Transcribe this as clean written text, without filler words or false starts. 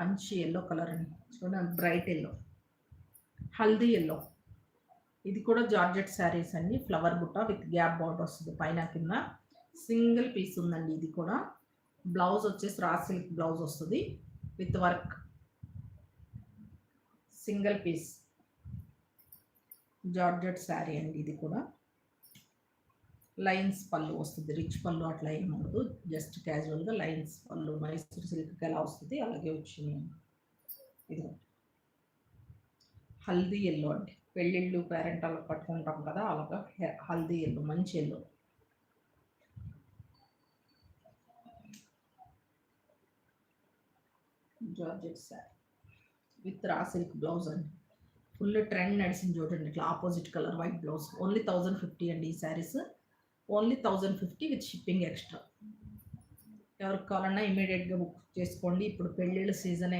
మంచి yellow colour అండి, చూడండి బ్రైట్ ఎల్లో, హల్దీ ఎల్లో. ఇది కూడా జార్జెట్ శారీస్ అండి, ఫ్లవర్ బుట్ట విత్ గ్యాప్ బార్డర్ వస్తుంది పైన కింద. సింగిల్ పీస్ ఉందండి ఇది కూడా. బ్లౌజ్ వచ్చేసి రా సిల్క్ బ్లౌజ్ వస్తుంది with work, single piece georgette sari అండి ఇది కూడా. లైన్స్ పళ్ళు వస్తుంది, రిచ్ పళ్ళు అట్లా ఏమవుతుంది, జస్ట్ క్యాజువల్గా లైన్స్ పళ్ళు మైసూర్ సిల్క్కి ఎలా వస్తుంది అలాగే వచ్చింది. ఇది హల్దీ ఎల్లో అండి, పెళ్ళిళ్ళు పేరెంట్ అలా పట్టుకుంటాం కదా అలాగా హల్దీ ఎల్లో, మంచి ఎల్లో. జార్జెట్ శారీ విత్ రా సిల్క్ బ్లౌజ్ అండి, ఫుల్ ట్రెండ్ నడిచింది చూడండి, ఇట్లా opposite colour white blouse. Only 1050 అండి ఈ saris, only 1050 with shipping extra. ఎవరికి కావాలన్నా ఇమీడియట్గా బుక్ చేసుకోండి, ఇప్పుడు పెళ్ళిళ్ళ సీజన్